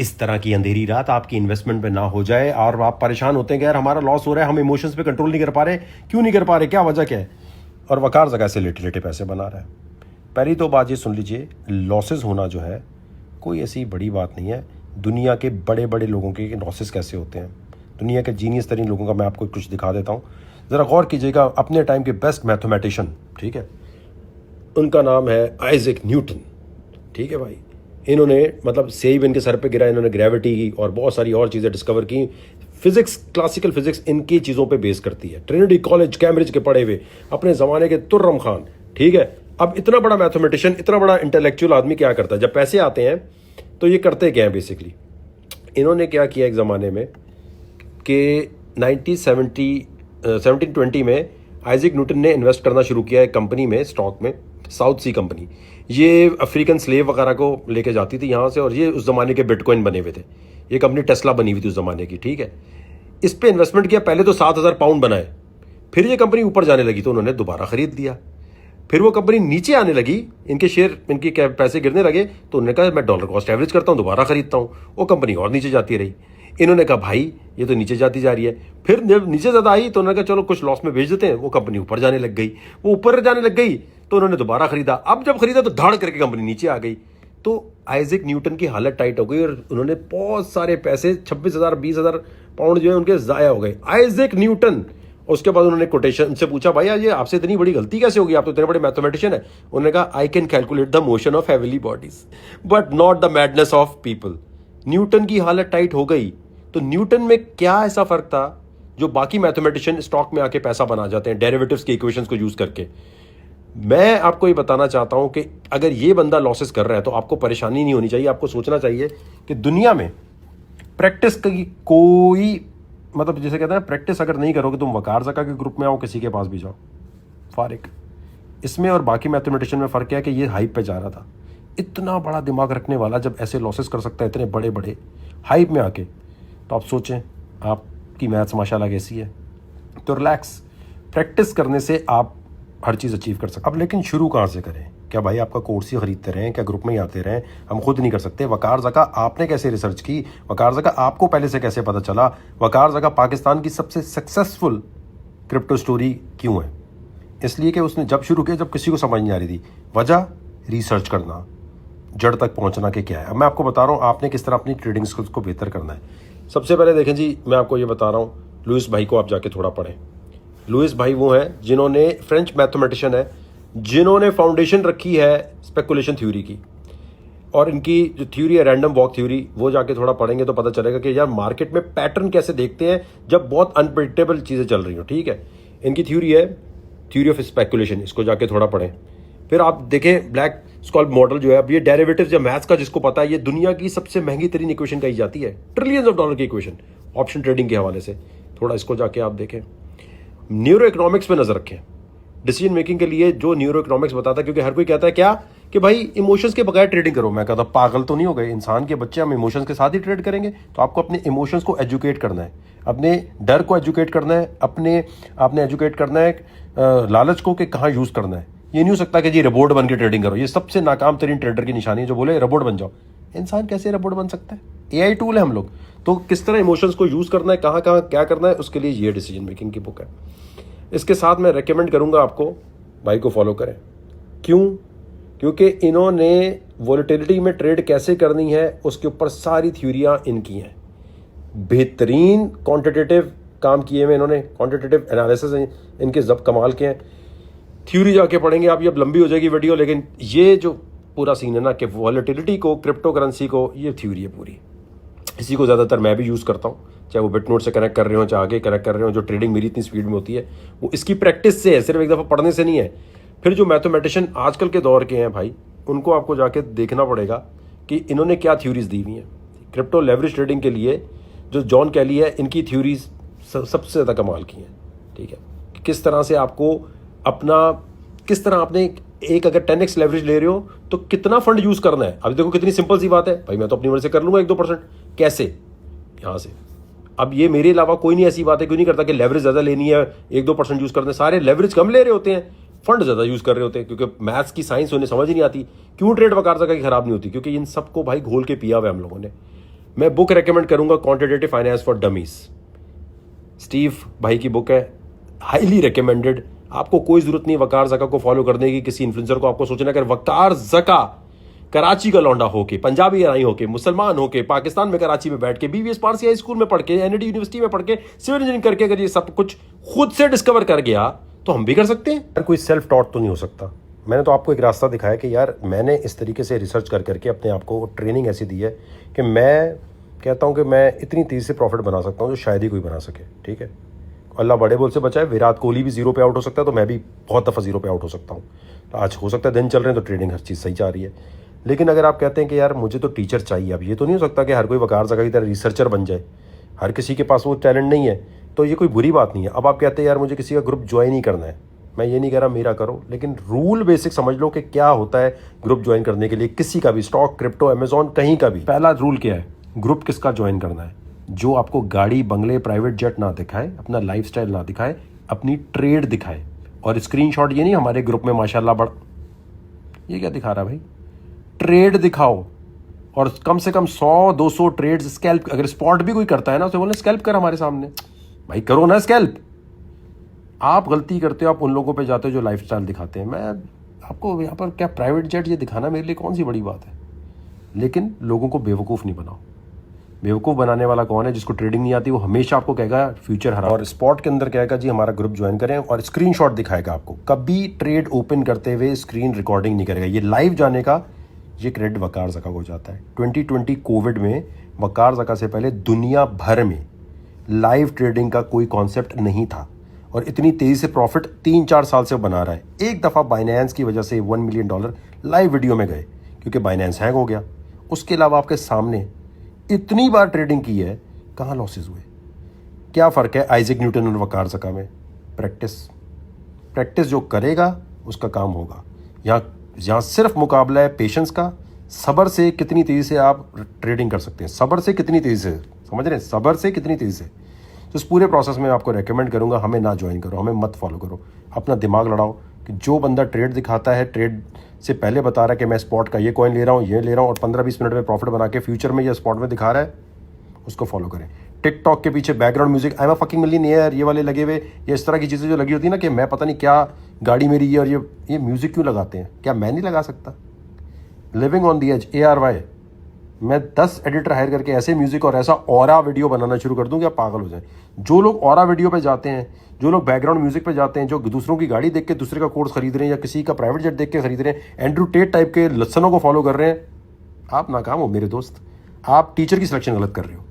इस तरह की अंधेरी रात आपकी इन्वेस्टमेंट पे ना हो जाए और आप परेशान होते हैं कि यार हमारा लॉस हो रहा है, हम इमोशंस पे कंट्रोल नहीं कर पा रहे, क्यों नहीं कर पा रहे, क्या वजह क्या है, और वकार जगह से लेटे लेटे पैसे बना रहा है। पहली तो बात ये सुन लीजिए, लॉसेस होना जो है कोई ऐसी बड़ी बात नहीं है। दुनिया के बड़े बड़े लोगों के लॉसेस कैसे होते हैं, दुनिया के जीनियस तरीन लोगों का मैं आपको कुछ दिखा देता हूँ, ज़रा गौर कीजिएगा। अपने टाइम के बेस्ट मैथमेटिशियन, ठीक है, उनका नाम है आइजैक न्यूटन, ठीक है भाई। इन्होंने मतलब सेब इनके सर पे गिरा, इन्होंने ग्रेविटी की और बहुत सारी और चीज़ें डिस्कवर की। फिजिक्स, क्लासिकल फिजिक्स इनकी चीज़ों पे बेस करती है। ट्रिनिटी कॉलेज कैम्ब्रिज के पढ़े हुए अपने ज़माने के तुर्रम खान, ठीक है। अब इतना बड़ा मैथमेटिशियन, इतना बड़ा इंटेलेक्चुअल आदमी क्या करता है, जब पैसे आते हैं तो ये करते क्या है बेसिकली, इन्होंने क्या किया एक ज़माने में कि 1720 में आइजैक न्यूटन ने इन्वेस्ट करना शुरू किया एक कंपनी में, स्टॉक में, साउथ सी कंपनी। ये अफ्रीकन स्लेव वगैरह को लेके जाती थी यहाँ से, और ये उस ज़माने के बिटकॉइन बने हुए थे। ये कंपनी टेस्ला बनी हुई थी उस ज़माने की, ठीक है। इस पे इन्वेस्टमेंट किया, पहले तो 7,000 पाउंड बनाए, फिर ये कंपनी ऊपर जाने लगी तो उन्होंने दोबारा खरीद लिया। फिर वो कंपनी नीचे आने लगी, इनके शेयर, इनके पैसे गिरने लगे, तो उन्होंने कहा मैं डॉलर कॉस्ट एवरेज करता हूँ, दोबारा खरीदता हूँ। वो कंपनी और नीचे जाती रही। इन्होंने कहा भाई ये तो नीचे जाती जा रही है। फिर जब नीचे ज़्यादा आई तो उन्होंने कहा चलो कुछ लॉस में बेच देते हैं। वो कंपनी ऊपर जाने लग गई, वो ऊपर जाने लग गई तो उन्होंने दोबारा खरीदा। अब जब खरीदा तो धाड़ करके कंपनी नीचे आ गई। तो आइजैक न्यूटन की हालत टाइट हो गई और उन्होंने बहुत सारे पैसे 26,000 20,000 पाउंड जो है उनके ज़ाया हो गए। आइजैक न्यूटन, उसके बाद उन्होंने कोटेशन से पूछा भाई ये आपसे इतनी बड़ी गलती कैसे होगी, आप तो इतने बड़े मैथमेटिशियन है। उन्होंने कहा I can calculate the motion of heavenly bodies but not the madness of people. Newton की हालत टाइट हो गई तो न्यूटन में क्या ऐसा फर्क था जो बाकी मैथमेटिशियन स्टॉक में आके पैसा बना जाते हैं डेरिवेटिव्स के इक्वेशंस को यूज करके। मैं आपको ये बताना चाहता हूं कि अगर ये बंदा लॉसेस कर रहा है तो आपको परेशानी नहीं होनी चाहिए। आपको सोचना चाहिए कि दुनिया में प्रैक्टिस की कोई मतलब जैसे कहते हैं प्रैक्टिस अगर नहीं करोगे, तुम वकार ज़का के ग्रुप में आओ, किसी के पास भी जाओ, फारिक। इसमें और बाकी मैथमेटिशियन में फ़र्क है कि ये हाइप पे जा रहा था। इतना बड़ा दिमाग रखने वाला जब ऐसे लॉसेस कर सकता है इतने बड़े बड़े हाइप में आके, तो आप सोचें आपकी मैथ्स माशाल्लाह कैसी है। तो रिलैक्स, प्रैक्टिस करने से आप हर चीज़ अचीव कर सकते। अब लेकिन शुरू कहाँ से करें? क्या भाई आपका कोर्स ही खरीदते रहें, क्या ग्रुप में ही आते रहें? हम खुद नहीं कर सकते। वकार ज़का आपने कैसे रिसर्च की, वकार ज़का आपको पहले से कैसे पता चला, वकार ज़का पाकिस्तान की सबसे सक्सेसफुल क्रिप्टो स्टोरी क्यों है? इसलिए कि उसने जब शुरू किया जब किसी को समझ नहीं आ रही थी। वजह रिसर्च करना, जड़ तक पहुंचना कि क्या है। अब मैं आपको बता रहा हूँ आपने किस तरह अपनी ट्रेडिंग स्किल्स को बेहतर करना है। सबसे पहले देखें जी, मैं आपको ये बता रहा हूँ, लुइस भाई को आप जाके थोड़ा पढ़ें। लुइस भाई वो हैं जिन्होंने, फ्रेंच मैथमेटिशियन है, जिन्होंने फाउंडेशन रखी है स्पेकुलेशन थ्योरी की। और इनकी जो थ्योरी है रैंडम वॉक थ्योरी, वो जाके थोड़ा पढ़ेंगे तो पता चलेगा कि यार मार्केट में पैटर्न कैसे देखते हैं जब बहुत अनप्रेडिक्टेबल चीज़ें चल रही हो, ठीक है। इनकी थ्योरी है थ्योरी ऑफ स्पेकुलेशन, इसको जाके थोड़ा पढ़ें। फिर आप देखें ब्लैक स्कॉल्प मॉडल जो है, अब ये डेरिवेटिव्स या मैथ्स का जिसको पता है, ये दुनिया की सबसे महंगी तरीन इक्वेशन कही जाती है, ट्रिलियंस ऑफ डॉलर की इक्वेशन ऑप्शन ट्रेडिंग के हवाले से। थोड़ा इसको जाके आप देखें। न्यूरो इकोनॉमिक्स पे नजर रखें डिसीजन मेकिंग के लिए, जो न्यूरो इकोनॉमिक्स बताता है। क्योंकि हर कोई कहता है क्या कि भाई इमोशंस के बगैर ट्रेडिंग करो। मैं कहता पागल तो नहीं हो गए, इंसान के बच्चे, हम इमोशंस के साथ ही ट्रेड करेंगे? तो आपको अपने इमोशंस को एजुकेट करना है, अपने डर को एजुकेट करना है, आपने एजुकेट करना है लालच को कि कहाँ यूज करना है। ये नहीं हो सकता कि जी रोबोट बन के ट्रेडिंग करो। ये सबसे नाकाम तरीन ट्रेडर की निशानी है जो बोले रोबोट बन जाओ। इंसान कैसे रोबोट बन सकता है? एआई टूल है हम लोग। तो किस तरह इमोशंस को यूज करना है, कहाँ कहाँ क्या करना है, उसके लिए ये डिसीजन मेकिंग की बुक है। इसके साथ मैं रेकमेंड करूंगा आपको भाई को फॉलो करें। क्यों? क्योंकि इन्होंने वोलेटिलिटी में ट्रेड कैसे करनी है उसके ऊपर सारी थ्योरियां इनकी हैं। बेहतरीन क्वांटिटेटिव काम किए हुए इन्होंने, क्वांटिटेटिव एनालिसिस इनके जब कमाल के हैं। थ्योरी जाके पढ़ेंगे आप, ये अब लंबी हो जाएगी वीडियो, लेकिन ये जो पूरा सीन है ना कि वॉलेटिलिटी को, क्रिप्टो करेंसी को, ये थ्योरी है पूरी। इसी को ज़्यादातर मैं भी यूज़ करता हूँ, चाहे वो बिटनोट से कनेक्ट कर रहे हो, चाहे आगे कनेक्ट कर रहे हो। जो ट्रेडिंग मेरी इतनी स्पीड में होती है वो इसकी प्रैक्टिस से है, सिर्फ एक दफ़ा पढ़ने से नहीं है। फिर जो मैथमेटिशियन आजकल के दौर के हैं भाई, उनको आपको जाके देखना पड़ेगा कि इन्होंने क्या थ्योरीज दी हुई हैं। क्रिप्टो लेवरेज ट्रेडिंग के लिए जो जॉन कैली है, इनकी थ्योरीज सबसे ज़्यादा कमाल की हैं, ठीक है। किस तरह से आपको अपना, किस तरह आपने एक अगर 10x लेवरेज ले रहे हो तो कितना फंड यूज करना है। अभी देखो कितनी सिंपल सी बात है भाई, मैं तो अपनी मर्जी से कर लूंगा 1-2%। कैसे? यहां से। अब ये मेरे अलावा कोई नहीं ऐसी बात है क्यों नहीं करता कि लेवरेज ज्यादा लेनी है, 1-2% यूज करते हैं। सारे लेवरेज कम ले रहे होते हैं, फंड ज्यादा यूज कर रहे होते हैं, क्योंकि मैथ्स की साइंस उन्हें समझ ही नहीं आती। क्यों ट्रेड वकार जगह की खराब नहीं होती? क्योंकि इन सबको भाई घोल के पिया हुआ है हम लोगों ने। मैं बुक रेकमेंड करूंगा quantitative finance for dummies, Steve भाई की बुक है, हाईली रिकमेंडेड। आपको कोई जरूरत नहीं वकार जका को फॉलो करने की, किसी इन्फ्लुएंसर को आपको सोचना अगर वकार जका कराची का लौंडा होके, पंजाबी राई होके, मुसलमान होके, पाकिस्तान में कराची में बैठ के, बीवीएस पारसी हाई स्कूल में पढ़ के, एनआईटी यूनिवर्सिटी में पढ़ के, सिविल इंजीनियरिंग करके अगर ये सब कुछ खुद से डिस्कवर कर गया तो हम भी कर सकते हैं। यार कोई सेल्फ टॉट तो नहीं हो सकता। मैंने तो आपको एक रास्ता दिखाया कि यार मैंने इस तरीके से रिसर्च कर करके अपने आप को ट्रेनिंग ऐसी दी है कि मैं कहता हूँ कि मैं इतनी तेज़ी से प्रॉफिट बना सकता हूँ जो शायद ही कोई बना सके। ठीक है, अल्लाह बड़े बोल से बचाए, विराट कोहली भी जीरो पे आउट हो सकता है, तो मैं भी बहुत दफ़ा जीरो पे आउट हो सकता हूँ। तो आज हो सकता है दिन चल रहे हैं तो ट्रेडिंग हर चीज़ सही जा रही है। लेकिन अगर आप कहते हैं कि यार मुझे तो टीचर चाहिए, अब ये तो नहीं हो सकता कि हर कोई वकार जगह की तरह रिसर्चर बन जाए, हर किसी के पास वो टैलेंट नहीं है, तो ये कोई बुरी बात नहीं है। अब आप कहते हैं यार मुझे किसी का ग्रुप ज्वाइन ही करना है, मैं ये नहीं कह रहा मेरा करो, लेकिन रूल बेसिक समझ लो कि क्या होता है ग्रुप ज्वाइन करने के लिए, किसी का भी, स्टॉक, क्रिप्टो, अमेजॉन, कहीं का भी। पहला रूल क्या है, ग्रुप किसका ज्वाइन करना है, जो आपको गाड़ी, बंगले, प्राइवेट जेट ना दिखाए, अपना लाइफस्टाइल ना दिखाए, अपनी ट्रेड दिखाए। और स्क्रीनशॉट ये नहीं हमारे ग्रुप में माशाल्लाह बड़, ये क्या दिखा रहा है भाई, ट्रेड दिखाओ, और कम से कम 100-200 ट्रेड्स स्कैल्प, अगर स्पॉट भी कोई करता है ना तो बोले स्कैल्प कर हमारे सामने, भाई करो ना स्कैल्प। आप गलती करते हो, आप उन लोगों पे जाते हो जो लाइफस्टाइल दिखाते हैं। मैं आपको यहाँ पर क्या प्राइवेट जेट ये दिखाना मेरे लिए कौन सी बड़ी बात है, लेकिन लोगों को बेवकूफ़ नहीं बनाओ। बेवकूफ़ बनाने वाला कौन है, जिसको ट्रेडिंग नहीं आती वो हमेशा आपको कहेगा फ्यूचर हरा, और स्पॉट के अंदर कहेगा जी हमारा ग्रुप ज्वाइन करें, और स्क्रीनशॉट दिखाएगा आपको। कभी ट्रेड ओपन करते हुए स्क्रीन रिकॉर्डिंग नहीं करेगा। ये लाइव जाने का ये क्रेडिट वकार जका को जाता है। 2020 कोविड में वकार जका से पहले दुनिया भर में लाइव ट्रेडिंग का कोई कॉन्सेप्ट नहीं था, और इतनी तेज़ी से प्रॉफिट 3-4 साल से बना रहा है। एक दफ़ा बाइनेंस की वजह से $1 मिलियन लाइव वीडियो में गए क्योंकि बाइनेंस हैंग हो गया। उसके अलावा आपके सामने इतनी बार ट्रेडिंग की है, कहाँ लॉसेस हुए। क्या फ़र्क है आइजैक न्यूटन और वकार जका में, प्रैक्टिस। प्रैक्टिस जो करेगा उसका काम होगा। यहाँ सिर्फ मुकाबला है पेशेंस का, सब्र से कितनी तेज़ी से आप ट्रेडिंग कर सकते हैं, सब्र से कितनी तेज़ी से, समझ रहे हैं, सब्र से कितनी तेज़ी से। तो इस पूरे प्रोसेस में आपको रेकमेंड करूंगा हमें ना ज्वाइन करो, हमें मत फॉलो करो। अपना दिमाग लड़ाओ कि जो बंदा ट्रेड दिखाता है, ट्रेड से पहले बता रहा है कि मैं स्पॉट का ये कॉइन ले रहा हूँ, ये ले रहा हूँ, और 15-20 मिनट में प्रॉफिट बना के फ्यूचर में ये स्पॉट में दिखा रहा है, उसको फॉलो करें। टिकटॉक के पीछे background music, I am a fucking millionaire, ये वाले लगे हुए, ये इस तरह की चीज़ें जो लगी होती है ना कि मैं पता नहीं क्या गाड़ी मेरी ये, और ये म्यूज़िक क्यों लगाते हैं, क्या मैं नहीं लगा सकता। Living on the edge, ARY, मैं 10 एडिटर हायर करके ऐसे म्यूजिक और ऐसा ऑरा वीडियो बनाना शुरू कर दूं कि आप पागल हो जाएं। जो लोग ऑरा वीडियो पे जाते हैं, जो लोग बैकग्राउंड म्यूजिक पे जाते हैं, जो दूसरों की गाड़ी देख के दूसरे का कोर्स खरीद रहे हैं, या किसी का प्राइवेट जेट देख के खरीद रहे हैं, एंड्रू टेट टाइप के लस्सनों को फॉलो कर रहे हैं, आप नाकाम हो मेरे दोस्त। आप टीचर की सिलेक्शन गलत कर रहे हो।